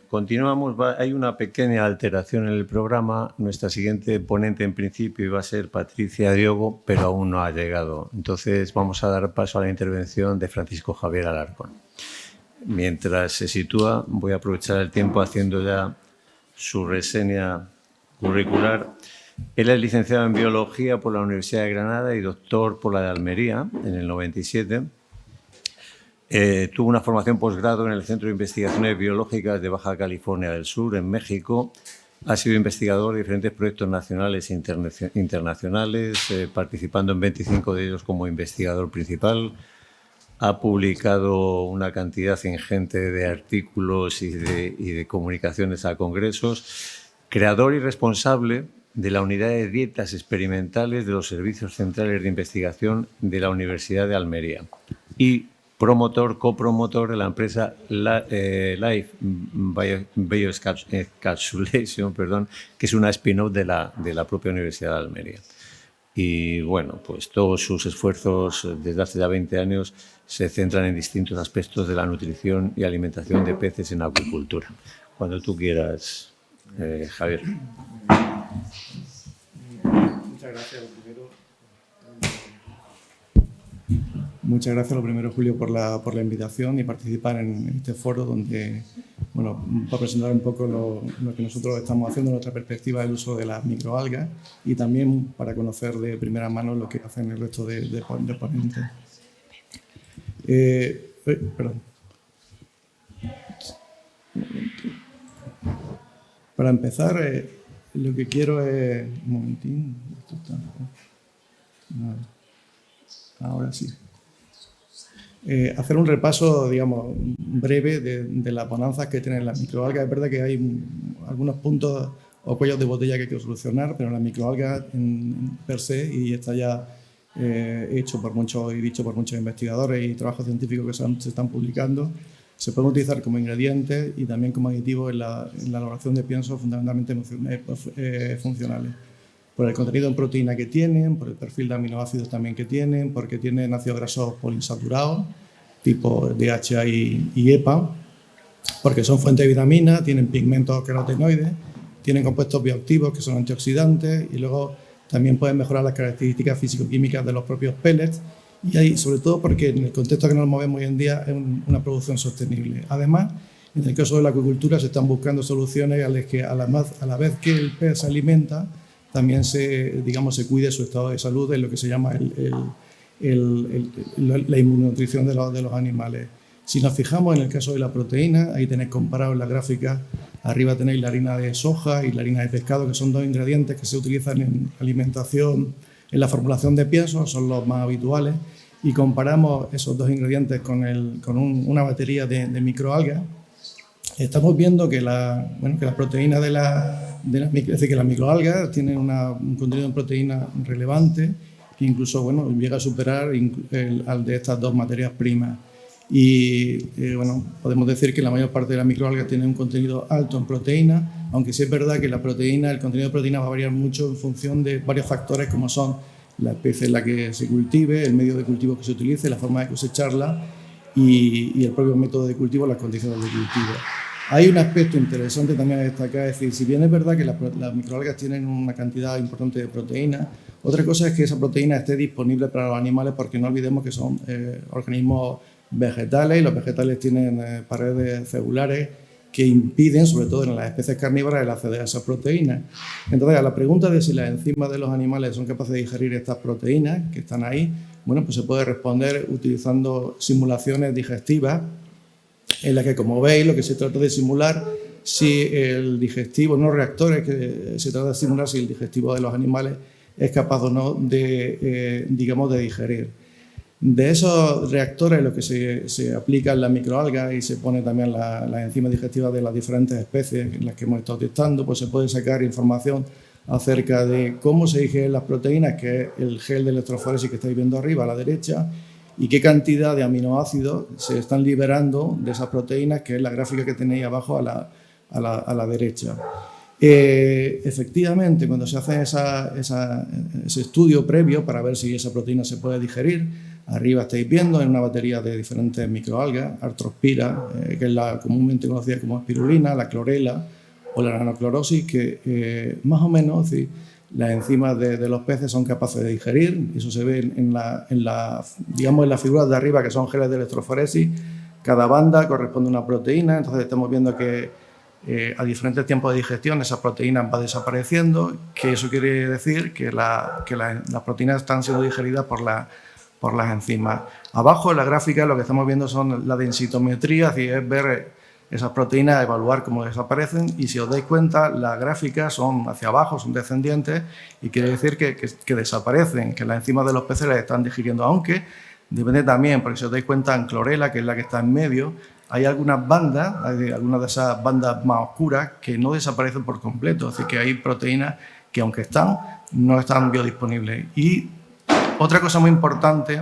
Continuamos, hay una pequeña alteración en el programa. Nuestra siguiente ponente en principio iba a ser Patricia Diogo, pero aún no ha llegado. Entonces vamos a dar paso a la intervención de Francisco Javier Alarcón. Mientras se sitúa, voy a aprovechar el tiempo haciendo ya su reseña curricular. Él es licenciado en Biología por la Universidad de Granada y doctor por la de Almería en el 97. Tuvo una formación posgrado en el Centro de Investigaciones Biológicas de Baja California del Sur, en México. Ha sido investigador de diferentes proyectos nacionales e internacionales, participando en 25 de ellos como investigador principal. Ha publicado una cantidad ingente de artículos y de comunicaciones a congresos. Creador y responsable de la Unidad de Dietas Experimentales de los Servicios Centrales de Investigación de la Universidad de Almería. Y copromotor de la empresa Life Bioencapsulation, que es una spin-off de la propia Universidad de Almería. Y bueno, pues todos sus esfuerzos desde hace ya 20 años se centran en distintos aspectos de la nutrición y alimentación de peces en acuicultura. Cuando tú quieras, Javier. Muchas gracias. Muchas gracias, lo primero, Julio, por la invitación y participar en este foro donde, bueno, para presentar un poco lo que nosotros estamos haciendo, nuestra perspectiva del uso de las microalgas y también para conocer de primera mano lo que hacen el resto de ponentes. Perdón. Para empezar, lo que quiero es... Un momentín. Esto está... Ahora sí. Hacer un repaso, digamos, breve de las bonanzas que tienen las microalgas. Es verdad que hay algunos puntos o cuellos de botella que hay que solucionar, pero las microalgas per se, y está ya hecho por muchos y dicho por muchos investigadores y trabajos científicos que se están publicando, se pueden utilizar como ingredientes y también como aditivos en la elaboración de piensos fundamentalmente funcionales. Por el contenido en proteína que tienen, por el perfil de aminoácidos también que tienen, porque tienen ácidos grasos poliinsaturados, tipo DHA y EPA, porque son fuente de vitamina, tienen pigmentos carotenoides, tienen compuestos bioactivos que son antioxidantes y luego también pueden mejorar las características físico-químicas de los propios pellets y ahí, sobre todo porque en el contexto que nos movemos hoy en día es una producción sostenible. Además, en el caso de la acuicultura se están buscando soluciones a las que a la vez que el pez se alimenta, también se cuide su estado de salud en lo que se llama la inmunonutrición de los animales. Si nos fijamos en el caso de la proteína, ahí tenéis comparado en la gráfica, arriba tenéis la harina de soja y la harina de pescado, que son dos ingredientes que se utilizan en alimentación, en la formulación de piensos, son los más habituales, y comparamos esos dos ingredientes con una batería de microalgas. Estamos viendo que la proteína es decir, que las microalgas tienen un contenido en proteína relevante que incluso llega a superar al de estas dos materias primas. Y podemos decir que la mayor parte de las microalgas tienen un contenido alto en proteína, aunque sí es verdad que el contenido de proteína va a variar mucho en función de varios factores como son la especie en la que se cultive, el medio de cultivo que se utilice, la forma de cosecharla y el propio método de cultivo, las condiciones de cultivo. Hay un aspecto interesante también a destacar, es decir, si bien es verdad que las microalgas tienen una cantidad importante de proteína, otra cosa es que esa proteína esté disponible para los animales, porque no olvidemos que son organismos vegetales y los vegetales tienen paredes celulares que impiden, sobre todo en las especies carnívoras, el acceder a esas proteínas. Entonces, a la pregunta de si las enzimas de los animales son capaces de digerir estas proteínas que están ahí, pues se puede responder utilizando simulaciones digestivas en las que, como veis, lo que se trata de simular si el digestivo, no reactores, que se trata de simular si el digestivo de los animales es capaz o no de digerir. De esos reactores, lo que se aplica en las microalgas y se pone también las enzimas digestivas de las diferentes especies en las que hemos estado testando, pues se puede sacar información acerca de cómo se digieren las proteínas, que es el gel de electroforesis que estáis viendo arriba a la derecha, y qué cantidad de aminoácidos se están liberando de esas proteínas, que es la gráfica que tenéis abajo a la derecha. Efectivamente, cuando se hace ese estudio previo para ver si esa proteína se puede digerir, Arriba estáis viendo en una batería de diferentes microalgas, Arthrospira, que es la comúnmente conocida como espirulina, la clorela o la nanoclorosis, que más o menos las enzimas de los peces son capaces de digerir. Eso se ve en las figuras de arriba, que son geles de electroforesis. Cada banda corresponde a una proteína, entonces estamos viendo que a diferentes tiempos de digestión esas proteínas van desapareciendo, que eso quiere decir que las proteínas están siendo digeridas por las enzimas. Abajo en la gráfica lo que estamos viendo son la densitometría, es decir, es ver esas proteínas, evaluar cómo desaparecen, y si os dais cuenta, las gráficas son hacia abajo, son descendientes, y quiere decir que desaparecen, que las enzimas de los peces las están digiriendo, aunque depende también, porque si os dais cuenta en clorela, que es la que está en medio, hay algunas bandas, algunas de esas bandas más oscuras, que no desaparecen por completo, es decir, que hay proteínas que aunque están, no están biodisponibles. Y otra cosa muy importante,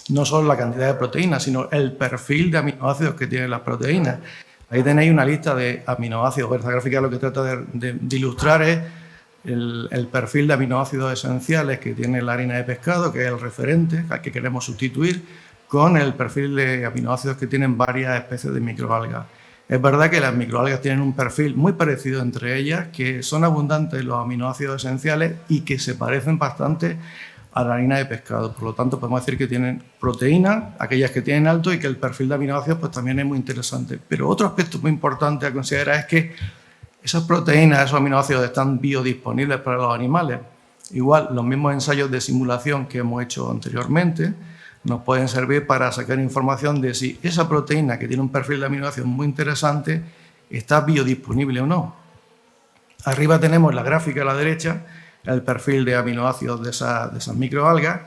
no solo la cantidad de proteínas, sino el perfil de aminoácidos que tienen las proteínas. Ahí tenéis una lista de aminoácidos. Esta gráfica lo que trata de ilustrar es el perfil de aminoácidos esenciales que tiene la harina de pescado, que es el referente al que queremos sustituir, con el perfil de aminoácidos que tienen varias especies de microalgas. Es verdad que las microalgas tienen un perfil muy parecido entre ellas, que son abundantes los aminoácidos esenciales y que se parecen bastante a la harina de pescado. Por lo tanto, podemos decir que tienen proteínas, aquellas que tienen alto, y que el perfil de aminoácidos pues, también es muy interesante. Pero otro aspecto muy importante a considerar es que esas proteínas, esos aminoácidos están biodisponibles para los animales. Igual, los mismos ensayos de simulación que hemos hecho anteriormente nos pueden servir para sacar información de si esa proteína que tiene un perfil de aminoácidos muy interesante está biodisponible o no. Arriba tenemos la gráfica a la derecha, el perfil de aminoácidos de esas microalgas,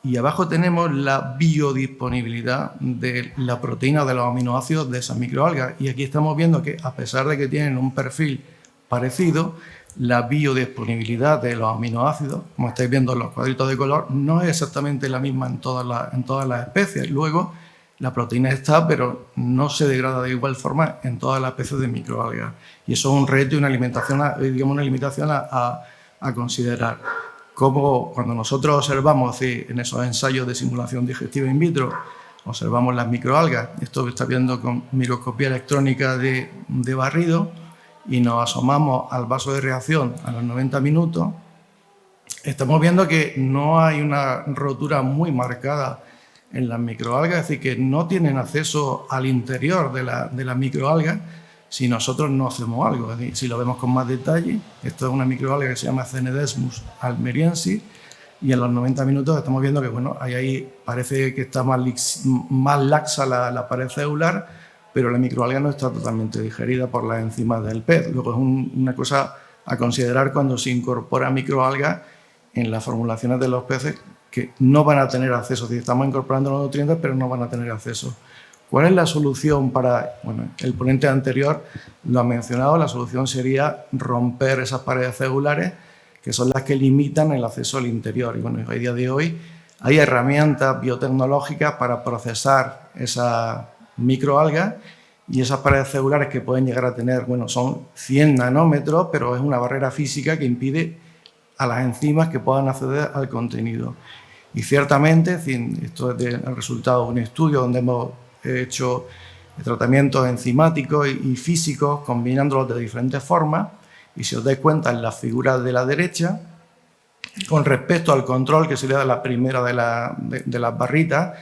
y abajo tenemos la biodisponibilidad de la proteína de los aminoácidos de esas microalgas. Y aquí estamos viendo que, a pesar de que tienen un perfil parecido, la biodisponibilidad de los aminoácidos, como estáis viendo en los cuadritos de color, no es exactamente la misma en todas las especies. Luego, la proteína está, pero no se degrada de igual forma en todas las especies de microalgas. Y eso es un reto y una limitación a considerar. Como cuando nosotros observamos en esos ensayos de simulación digestiva in vitro, observamos las microalgas, esto está viendo con microscopía electrónica de barrido, y nos asomamos al vaso de reacción a los 90 minutos, estamos viendo que no hay una rotura muy marcada en las microalgas, es decir, que no tienen acceso al interior de la microalga si nosotros no hacemos algo. Es decir, si lo vemos con más detalle, esto es una microalga que se llama Cenedesmus almeriensis, y en los 90 minutos estamos viendo que bueno, ahí parece que está más laxa la pared celular, pero la microalga no está totalmente digerida por las enzimas del pez. Luego es una cosa a considerar cuando se incorpora microalga en las formulaciones de los peces, que no van a tener acceso. Es decir, estamos incorporando los nutrientes, pero no van a tener acceso. ¿Cuál es la solución para...? Bueno, el ponente anterior lo ha mencionado, la solución sería romper esas paredes celulares, que son las que limitan el acceso al interior. Y bueno, a día de hoy hay herramientas biotecnológicas para procesar esa microalgas, y esas paredes celulares que pueden llegar a tener, bueno, son 100 nanómetros, pero es una barrera física que impide a las enzimas que puedan acceder al contenido. Y ciertamente, esto es el resultado de un estudio donde hemos hecho tratamientos enzimáticos y físicos combinándolos de diferentes formas, y si os dais cuenta en las figuras de la derecha, con respecto al control, que sería la primera de las barritas,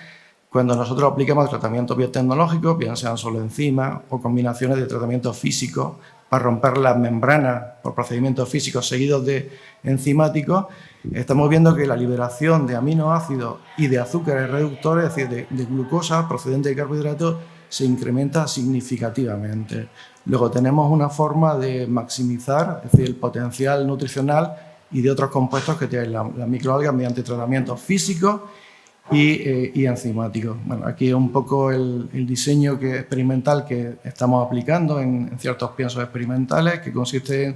cuando nosotros aplicamos tratamientos biotecnológicos, bien sean solo enzimas o combinaciones de tratamientos físicos para romper las membranas por procedimientos físicos seguidos de enzimáticos, estamos viendo que la liberación de aminoácidos y de azúcares reductores, es decir, de glucosa procedente de carbohidratos, se incrementa significativamente. Luego tenemos una forma de maximizar, es decir, el potencial nutricional y de otros compuestos que tienen las microalgas mediante tratamientos físicos y enzimáticos. Bueno, aquí es un poco el diseño experimental que estamos aplicando en ciertos piensos experimentales, que consiste en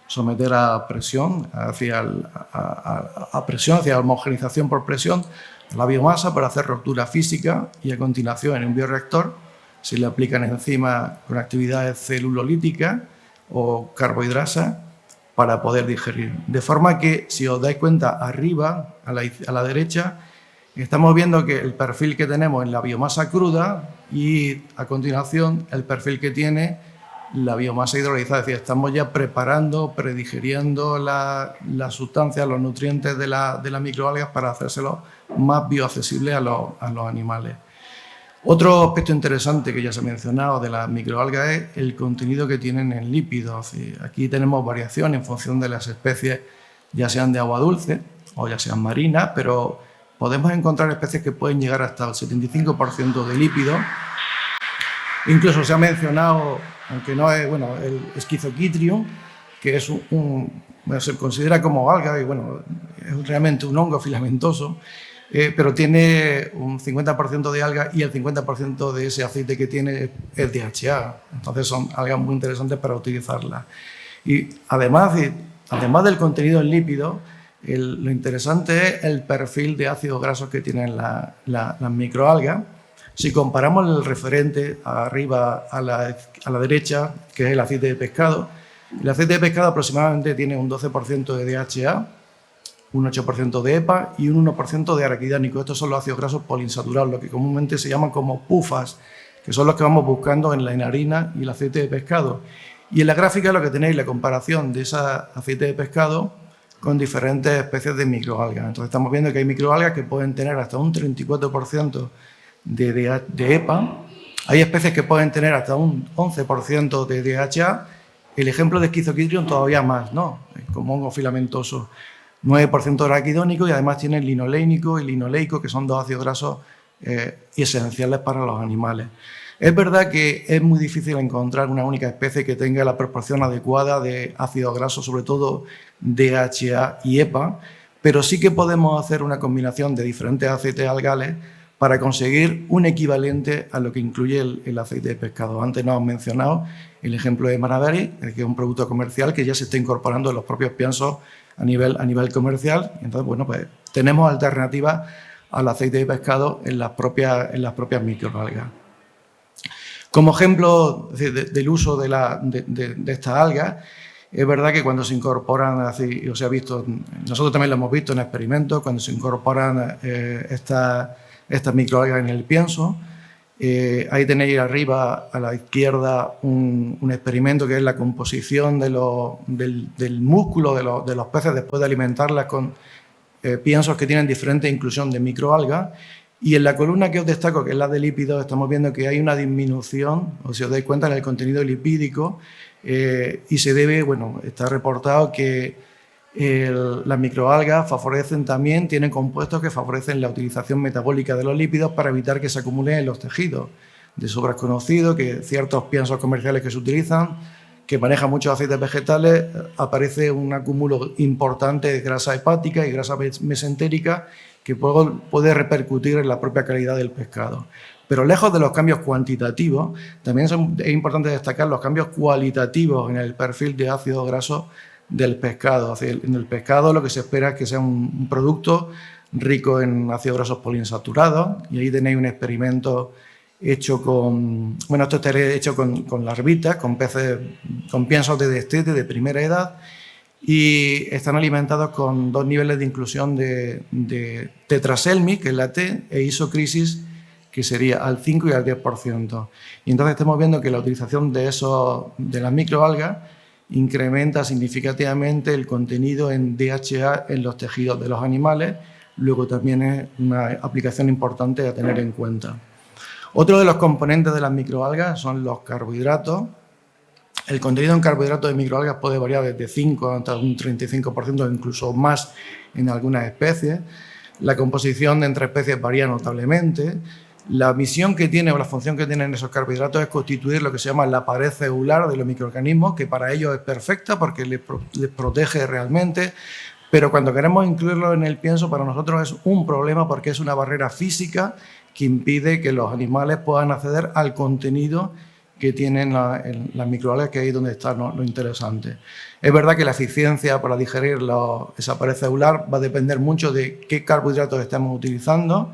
someter a presión, hacia homogenización por presión, la biomasa para hacer ruptura física, y a continuación en un bioreactor se le aplican enzimas con actividades celulolíticas o carbohidrasas para poder digerir. De forma que, si os dais cuenta, arriba, a la derecha, Estamos viendo que el perfil que tenemos en la biomasa cruda y a continuación el perfil que tiene la biomasa hidrolizada. Es decir, estamos ya preparando, predigiriendo las sustancias, los nutrientes de las microalgas para hacérselos más bioaccesibles a los animales. Otro aspecto interesante que ya se ha mencionado de las microalgas es el contenido que tienen en lípidos. Aquí tenemos variación en función de las especies, ya sean de agua dulce o ya sean marinas, pero podemos encontrar especies que pueden llegar hasta el 75% de lípidos. Incluso se ha mencionado, aunque no es, bueno, el Schizochitrium, que es se considera como alga y bueno, es realmente un hongo filamentoso, pero tiene un 50% de alga y el 50% de ese aceite que tiene es DHA. Entonces son algas muy interesantes para utilizarlas. Y además del contenido en lípidos, lo interesante es el perfil de ácidos grasos que tienen las microalgas. Si comparamos el referente arriba a la derecha, que es el aceite de pescado, el aceite de pescado aproximadamente tiene un 12% de DHA, un 8% de EPA y un 1% de araquidánico. Estos son los ácidos grasos poliinsaturados, lo que comúnmente se llaman como PUFAs, que son los que vamos buscando en la harina y el aceite de pescado. Y en la gráfica lo que tenéis la comparación de ese aceite de pescado con diferentes especies de microalgas. Entonces estamos viendo que hay microalgas que pueden tener hasta un 34% de EPA. Hay especies que pueden tener hasta un 11% de DHA. El ejemplo de Schizochitrium todavía más, ¿no? Como hongo filamentoso. 9% de araquidónico y además tiene el linolénico y linoleico, que son dos ácidos grasos esenciales para los animales. Es verdad que es muy difícil encontrar una única especie que tenga la proporción adecuada de ácidos grasos, sobre todo DHA y EPA, pero sí que podemos hacer una combinación de diferentes aceites algales para conseguir un equivalente a lo que incluye el aceite de pescado. Antes nos han mencionado el ejemplo de Manaberry, que es un producto comercial que ya se está incorporando en los propios piensos a nivel comercial. Entonces, bueno, pues tenemos alternativas al aceite de pescado en las propias microalgas. Como ejemplo del uso de estas algas, es verdad que cuando se incorporan, así, o se ha visto, nosotros también lo hemos visto en experimentos, cuando se incorporan estas microalgas en el pienso, ahí tenéis arriba a la izquierda un experimento que es la composición del músculo de los peces después de alimentarlas con piensos que tienen diferente inclusión de microalgas. Y en la columna que os destaco, que es la de lípidos, estamos viendo que hay una disminución, o si os dais cuenta, en el contenido lipídico, y se debe, bueno, está reportado que las microalgas tienen compuestos que favorecen la utilización metabólica de los lípidos para evitar que se acumulen en los tejidos. De sobra es conocido que ciertos piensos comerciales que se utilizan, que manejan muchos aceites vegetales, aparece un acúmulo importante de grasa hepática y grasa mesentérica que puede repercutir en la propia calidad del pescado. Pero lejos de los cambios cuantitativos, también es importante destacar los cambios cualitativos en el perfil de ácidos grasos del pescado. En el pescado lo que se espera es que sea un producto rico en ácidos grasos poliinsaturados, y ahí tenéis un experimento hecho con larvitas, con peces, con piensos de destete de primera edad, y están alimentados con dos niveles de inclusión de tetraselmi, que es la T, e isocrisis, que sería al 5 y al 10%. Y entonces estamos viendo que la utilización de las microalgas incrementa significativamente el contenido en DHA en los tejidos de los animales. Luego también es una aplicación importante a tener en cuenta. Otro de los componentes de las microalgas son los carbohidratos. El contenido en carbohidratos de microalgas puede variar desde 5 hasta un 35%, incluso más en algunas especies. La composición entre especies varía notablemente. La misión que tiene o la función que tienen esos carbohidratos es constituir lo que se llama la pared celular de los microorganismos, que para ellos es perfecta porque les protege realmente, pero cuando queremos incluirlo en el pienso, para nosotros es un problema porque es una barrera física que impide que los animales puedan acceder al contenido que tienen las microalgas, que es ahí donde está lo interesante. Es verdad que la eficiencia para digerir esa pared celular va a depender mucho de qué carbohidratos estemos utilizando,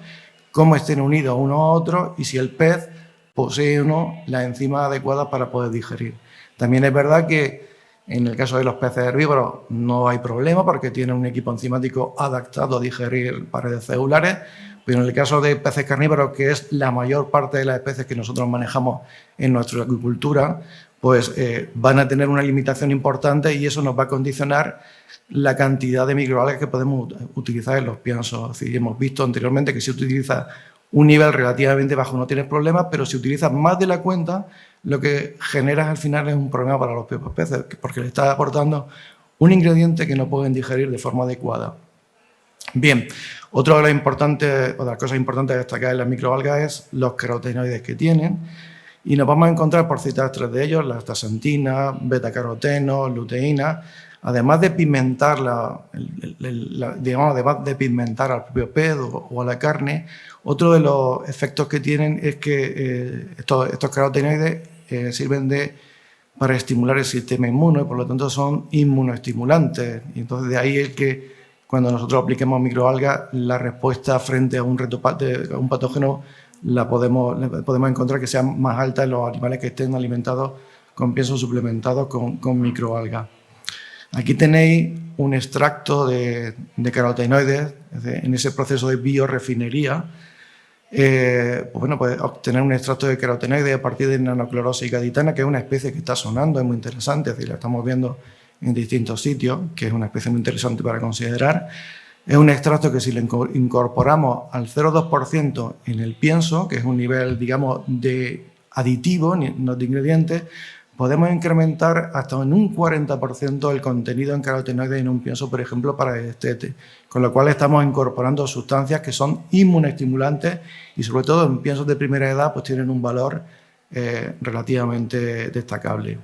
cómo estén unidos unos a otros y si el pez posee o no las enzimas adecuadas para poder digerir. También es verdad que en el caso de los peces herbívoros no hay problema porque tienen un equipo enzimático adaptado a digerir paredes celulares, Pero en el caso de peces carnívoros, que es la mayor parte de las especies que nosotros manejamos en nuestra acuicultura, pues van a tener una limitación importante y eso nos va a condicionar la cantidad de microalgas que podemos utilizar en los piensos. Es decir, hemos visto anteriormente que si utiliza un nivel relativamente bajo no tienes problemas, pero si utilizas más de la cuenta, lo que generas al final es un problema para los propios peces, porque le estás aportando un ingrediente que no pueden digerir de forma adecuada. Bien, otra de las cosas importantes a destacar en las microalgas es los carotenoides que tienen. Y nos vamos a encontrar, por citar 3 de ellos, la astaxantina, betacaroteno, luteína. Además de pigmentar además de pigmentar al propio pez o a la carne, otro de los efectos que tienen es que estos carotenoides sirven para estimular el sistema inmune, por lo tanto son inmunoestimulantes. Y entonces de ahí es que cuando nosotros apliquemos microalgas, la respuesta frente a un patógeno la podemos encontrar que sea más alta en los animales que estén alimentados con piensos suplementados con microalgas. Aquí tenéis un extracto de carotenoides en ese proceso de biorefinería. Pues obtener un extracto de carotenoides a partir de nanoclorosis gaditana, que es una especie que está sonando, es muy interesante, es decir, la estamos viendo en distintos sitios, que es una especie muy interesante para considerar. Es un extracto que si le incorporamos al 0,2% en el pienso, que es un nivel, digamos, de aditivo, no de ingredientes, podemos incrementar hasta en un 40% el contenido en carotenoides en un pienso, por ejemplo, para el destete. Con lo cual estamos incorporando sustancias que son inmunoestimulantes y sobre todo en piensos de primera edad pues tienen un valor relativamente destacable.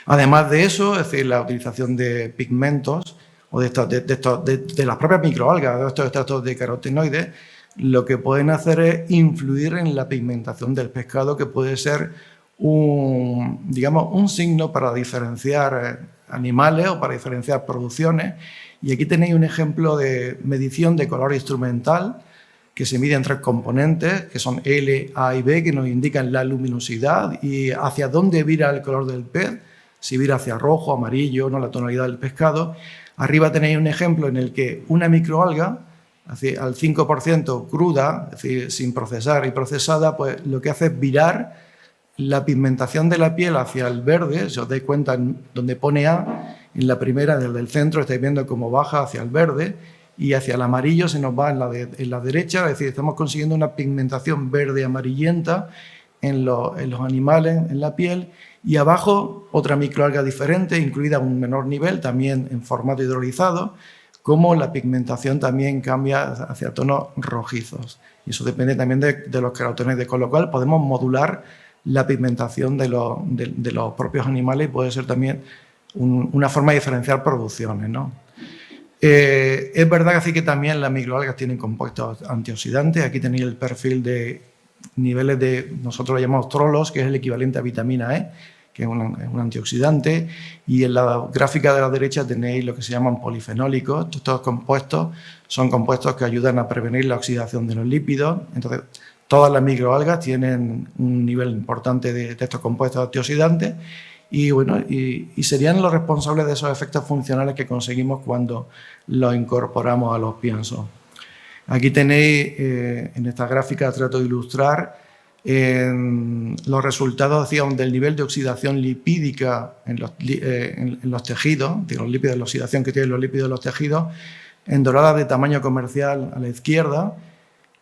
Además de eso, es decir, la utilización de pigmentos o de las propias microalgas, de estos extractos de carotenoides, lo que pueden hacer es influir en la pigmentación del pescado, que puede ser un signo para diferenciar animales o para diferenciar producciones. Y aquí tenéis un ejemplo de medición de color instrumental que se mide en 3 componentes, que son L, A y B, que nos indican la luminosidad y hacia dónde vira el color del pez, si vira hacia rojo, amarillo, no la tonalidad del pescado. Arriba tenéis un ejemplo en el que una microalga, al 5% cruda, es decir, sin procesar y procesada, pues lo que hace es virar la pigmentación de la piel hacia el verde. Si os dais cuenta, donde pone A, en la primera, desde el centro, estáis viendo cómo baja hacia el verde y hacia el amarillo se nos va en la derecha, es decir, estamos consiguiendo una pigmentación verde-amarillenta en los animales, en la piel, y abajo otra microalga diferente, incluida a un menor nivel, también en formato hidrolizado, como la pigmentación también cambia hacia tonos rojizos. Y eso depende también de los carotenoides, con lo cual podemos modular la pigmentación de los propios animales y puede ser también una forma de diferenciar producciones, ¿no? Es verdad que también las microalgas tienen compuestos antioxidantes. Aquí tenéis el perfil de niveles nosotros lo llamamos trolos, que es el equivalente a vitamina E, que es un antioxidante, y en la gráfica de la derecha tenéis lo que se llaman polifenólicos. Estos compuestos son compuestos que ayudan a prevenir la oxidación de los lípidos. Entonces, todas las microalgas tienen un nivel importante de estos compuestos antioxidantes y serían los responsables de esos efectos funcionales que conseguimos cuando los incorporamos a los piensos. Aquí tenéis, en esta gráfica trato de ilustrar los resultados del nivel de oxidación lipídica en los tejidos, de los lípidos de la oxidación que tienen los lípidos de los tejidos, en doradas de tamaño comercial a la izquierda,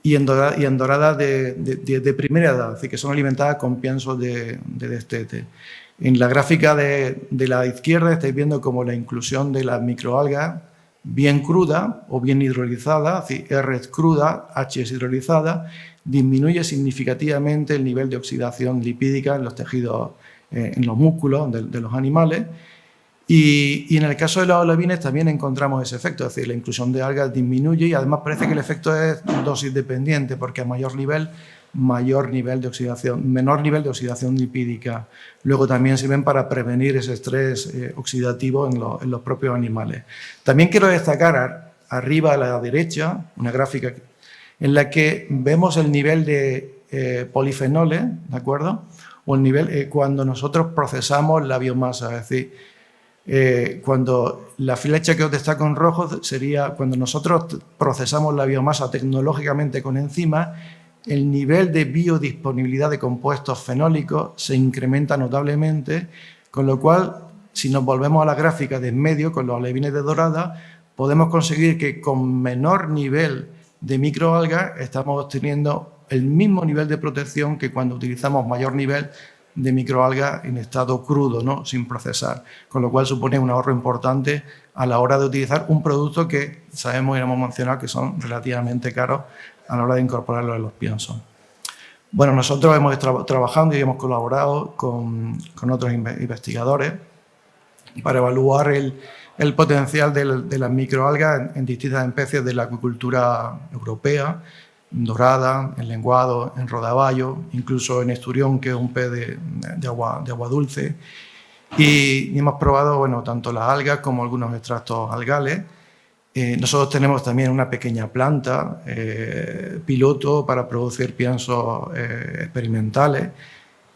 y en doradas de primera edad, es decir, que son alimentadas con piensos de destete. En la gráfica de la izquierda estáis viendo como la inclusión de las microalgas bien cruda o bien hidrolizada, es decir, R es cruda, H es hidrolizada, disminuye significativamente el nivel de oxidación lipídica en los tejidos, en los músculos de los animales. Y en el caso de los olivines también encontramos ese efecto, es decir, la inclusión de algas disminuye y además parece que el efecto es dosis dependiente porque a mayor nivel, menor nivel de oxidación lipídica. Luego también sirven para prevenir ese estrés oxidativo en los propios animales. También quiero destacar arriba a la derecha una gráfica en la que vemos el nivel de polifenoles, ¿de acuerdo? O el nivel cuando nosotros procesamos la biomasa, es decir, Cuando la flecha que os destaco en rojo sería cuando nosotros procesamos la biomasa tecnológicamente con enzimas, el nivel de biodisponibilidad de compuestos fenólicos se incrementa notablemente, con lo cual, si nos volvemos a la gráfica de en medio, con los alevines de dorada, podemos conseguir que con menor nivel de microalgas estamos obteniendo el mismo nivel de protección que cuando utilizamos mayor nivel de microalgas en estado crudo, ¿no? Sin procesar, con lo cual supone un ahorro importante a la hora de utilizar un producto que sabemos y hemos mencionado que son relativamente caros a la hora de incorporarlo en los piensos. Bueno, nosotros hemos estado trabajando y hemos colaborado con otros investigadores para evaluar el potencial de las microalgas en distintas especies de la acuicultura europea, en dorada, en lenguado, en rodaballo, incluso en esturión, que es un pez de agua dulce. Y hemos probado, bueno, tanto las algas como algunos extractos algales. Nosotros tenemos también una pequeña planta piloto para producir piensos experimentales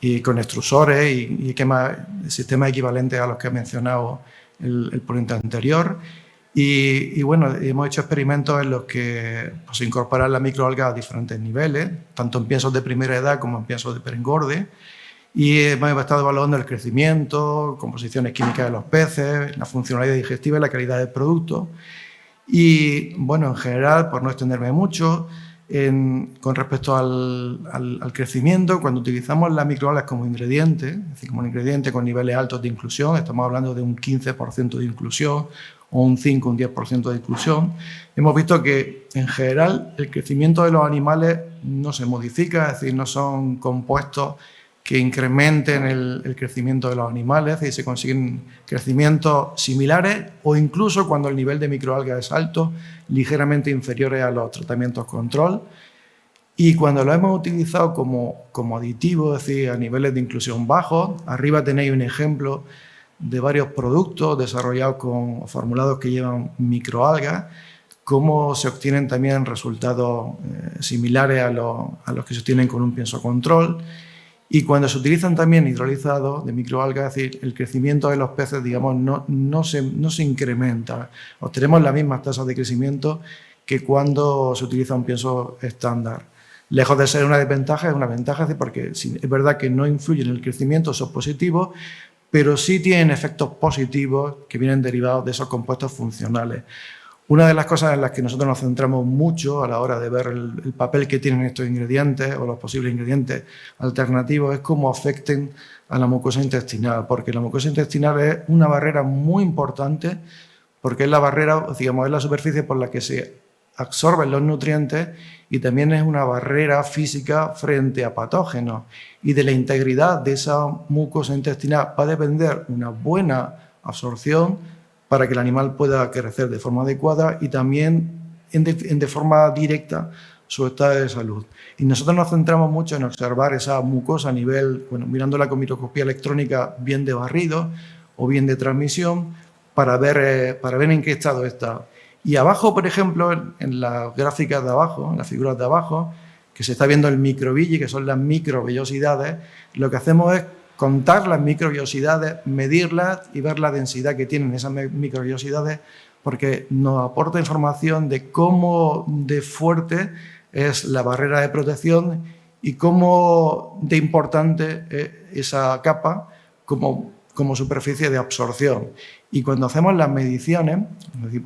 y con extrusores y sistemas equivalentes a los que ha mencionado el ponente anterior. Y bueno, hemos hecho experimentos en los que se incorporan las microalgas a diferentes niveles, tanto en piensos de primera edad como en piensos de perengorde. Y hemos estado evaluando el crecimiento, composiciones químicas de los peces, la funcionalidad digestiva y la calidad del producto. Y bueno, en general, por no extenderme mucho, con respecto al crecimiento, cuando utilizamos las microalgas como ingrediente, es decir, como un ingrediente con niveles altos de inclusión, estamos hablando de un 15% de inclusión o un 5 o un 10% de inclusión, hemos visto que en general el crecimiento de los animales no se modifica, es decir, no son compuestos que incrementen el crecimiento de los animales, es decir, se consiguen crecimientos similares o incluso cuando el nivel de microalgas es alto, ligeramente inferiores a los tratamientos control. Y cuando lo hemos utilizado como aditivo, es decir, a niveles de inclusión bajos, arriba tenéis un ejemplo de varios productos desarrollados con formulados que llevan microalgas, cómo se obtienen también resultados similares a los que se obtienen con un pienso control. Y cuando se utilizan también hidrolizados de microalgas, es decir, el crecimiento de los peces, digamos, no se incrementa. Obtenemos las mismas tasas de crecimiento que cuando se utiliza un pienso estándar. Lejos de ser una desventaja, es una ventaja, porque es verdad que no influye en el crecimiento esos positivos, pero sí tienen efectos positivos que vienen derivados de esos compuestos funcionales. Una de las cosas en las que nosotros nos centramos mucho a la hora de ver el papel que tienen estos ingredientes o los posibles ingredientes alternativos es cómo afecten a la mucosa intestinal, porque la mucosa intestinal es una barrera muy importante, porque es la barrera, digamos, es la superficie por la que se absorben los nutrientes y también es una barrera física frente a patógenos. Y de la integridad de esa mucosa intestinal va a depender una buena absorción para que el animal pueda crecer de forma adecuada y también de forma directa su estado de salud. Y nosotros nos centramos mucho en observar esa mucosa a nivel, bueno, mirándola con microscopía electrónica bien de barrido o bien de transmisión para ver en qué estado está. Y abajo, por ejemplo, en las gráficas de abajo, en las figuras de abajo, que se está viendo el microvilli, que son las microvellosidades, lo que hacemos es contar las microvellosidades, medirlas y ver la densidad que tienen esas microvellosidades, porque nos aporta información de cómo de fuerte es la barrera de protección y cómo de importante es esa capa como superficie de absorción. Y cuando hacemos las mediciones,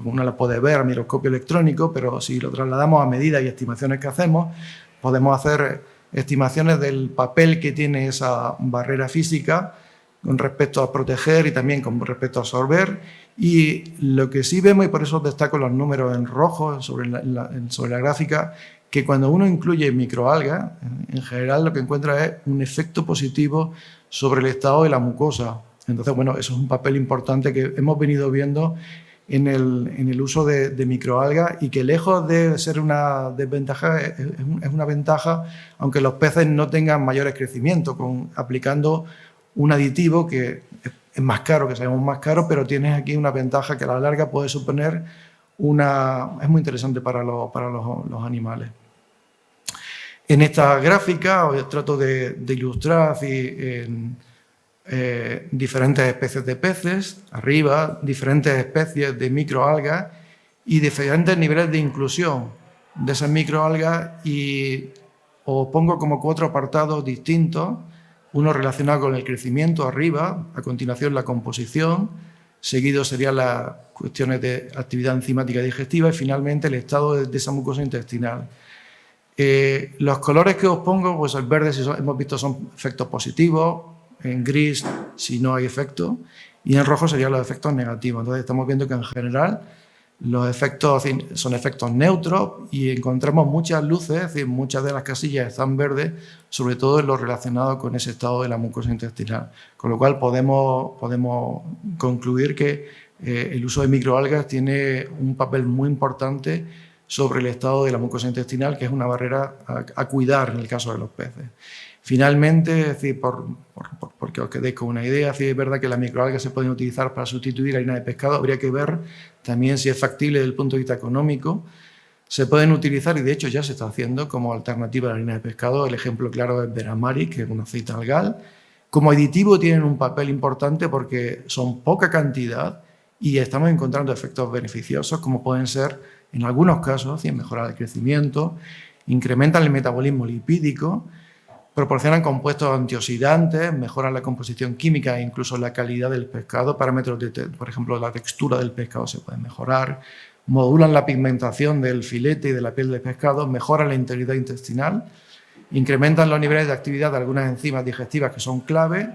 uno la puede ver a microscopio electrónico, pero si lo trasladamos a medidas y estimaciones que hacemos, podemos hacer estimaciones del papel que tiene esa barrera física con respecto a proteger y también con respecto a absorber. Y lo que sí vemos, y por eso destaco los números en rojo sobre la gráfica, que cuando uno incluye microalgas, en general lo que encuentra es un efecto positivo sobre el estado de la mucosa. Entonces, bueno, eso es un papel importante que hemos venido viendo en el uso de microalgas y que lejos de ser una desventaja es una ventaja, aunque los peces no tengan mayores crecimientos, aplicando un aditivo que es más caro, que sabemos más caro, pero tienes aquí una ventaja que a la larga puede suponer es muy interesante para los animales. En esta gráfica os trato de ilustrar diferentes especies de peces, arriba diferentes especies de microalgas y diferentes niveles de inclusión de esas microalgas, y os pongo como 4 apartados distintos, uno relacionado con el crecimiento arriba, a continuación la composición, seguido serían las cuestiones de actividad enzimática y digestiva y finalmente el estado de esa mucosa intestinal. Los colores que os pongo, pues el verde, si hemos visto, son efectos positivos, en gris si no hay efecto, y en rojo serían los efectos negativos. Entonces estamos viendo que en general los efectos son efectos neutros y encontramos muchas luces, es decir, muchas de las casillas están verdes, sobre todo en lo relacionado con ese estado de la mucosa intestinal. Con lo cual podemos concluir que el uso de microalgas tiene un papel muy importante sobre el estado de la mucosa intestinal, que es una barrera a cuidar en el caso de los peces. Finalmente, es decir, porque os quedéis con una idea, es verdad que las microalgas se pueden utilizar para sustituir harina de pescado, habría que ver también si es factible desde el punto de vista económico. Se pueden utilizar, y de hecho ya se está haciendo, como alternativa a la harina de pescado. El ejemplo claro es Veramari, que es un aceite algal. Como aditivo tienen un papel importante porque son poca cantidad y estamos encontrando efectos beneficiosos, como pueden ser, en algunos casos, mejorar el crecimiento, incrementan el metabolismo lipídico, proporcionan compuestos antioxidantes, mejoran la composición química e incluso la calidad del pescado. Parámetros, por ejemplo, la textura del pescado se pueden mejorar, modulan la pigmentación del filete y de la piel del pescado, mejoran la integridad intestinal, incrementan los niveles de actividad de algunas enzimas digestivas que son clave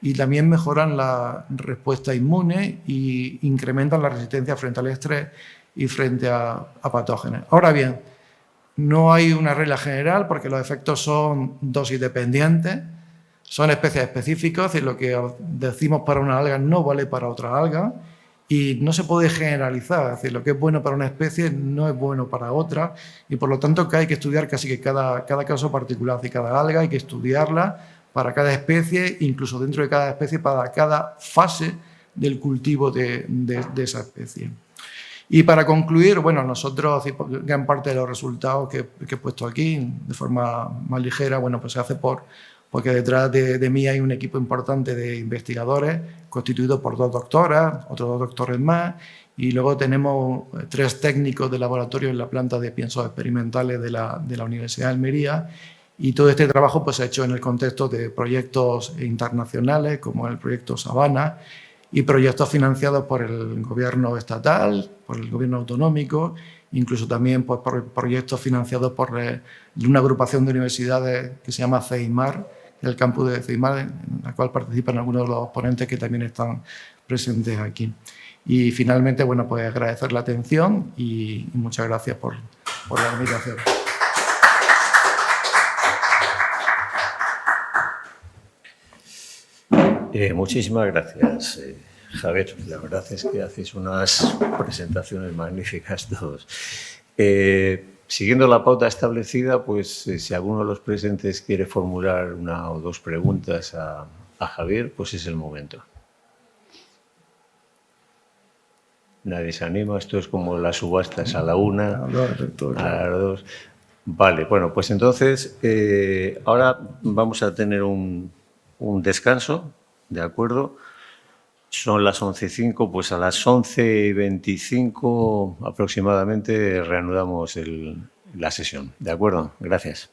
y también mejoran la respuesta inmune y incrementan la resistencia frente al estrés y frente a patógenos. Ahora bien, no hay una regla general porque los efectos son dosis dependientes, son especies específicas, es decir, lo que decimos para una alga no vale para otra alga y no se puede generalizar, es decir, lo que es bueno para una especie no es bueno para otra y por lo tanto que hay que estudiar casi que cada caso particular, y cada alga hay que estudiarla para cada especie, incluso dentro de cada especie, para cada fase del cultivo de esa especie. Y para concluir, bueno, nosotros, gran parte de los resultados que he puesto aquí, de forma más ligera, bueno, pues se hace porque detrás de mí hay un equipo importante de investigadores, constituido por 2 doctoras, otros 2 doctores más, y luego tenemos 3 técnicos de laboratorio en la planta de piensos experimentales de la Universidad de Almería, y todo este trabajo pues se ha hecho en el contexto de proyectos internacionales, como el proyecto Sabana, y proyectos financiados por el gobierno estatal, por el gobierno autonómico, incluso también pues, por proyectos financiados por una agrupación de universidades que se llama CEIMAR, el campus de CEIMAR, en la cual participan algunos de los ponentes que también están presentes aquí. Y finalmente, bueno, pues agradecer la atención y muchas gracias por la invitación. Muchísimas gracias, Javier. La verdad es que hacéis unas presentaciones magníficas todos. Siguiendo la pauta establecida, pues si alguno de los presentes quiere formular 1 o 2 preguntas a Javier, pues es el momento. Nadie se anima, esto es como las subastas a la 1, a las 2. Vale, bueno, pues entonces ahora vamos a tener un descanso. ¿De acuerdo? Son las 11:05, pues a las 11:25 aproximadamente reanudamos la sesión. ¿De acuerdo? Gracias.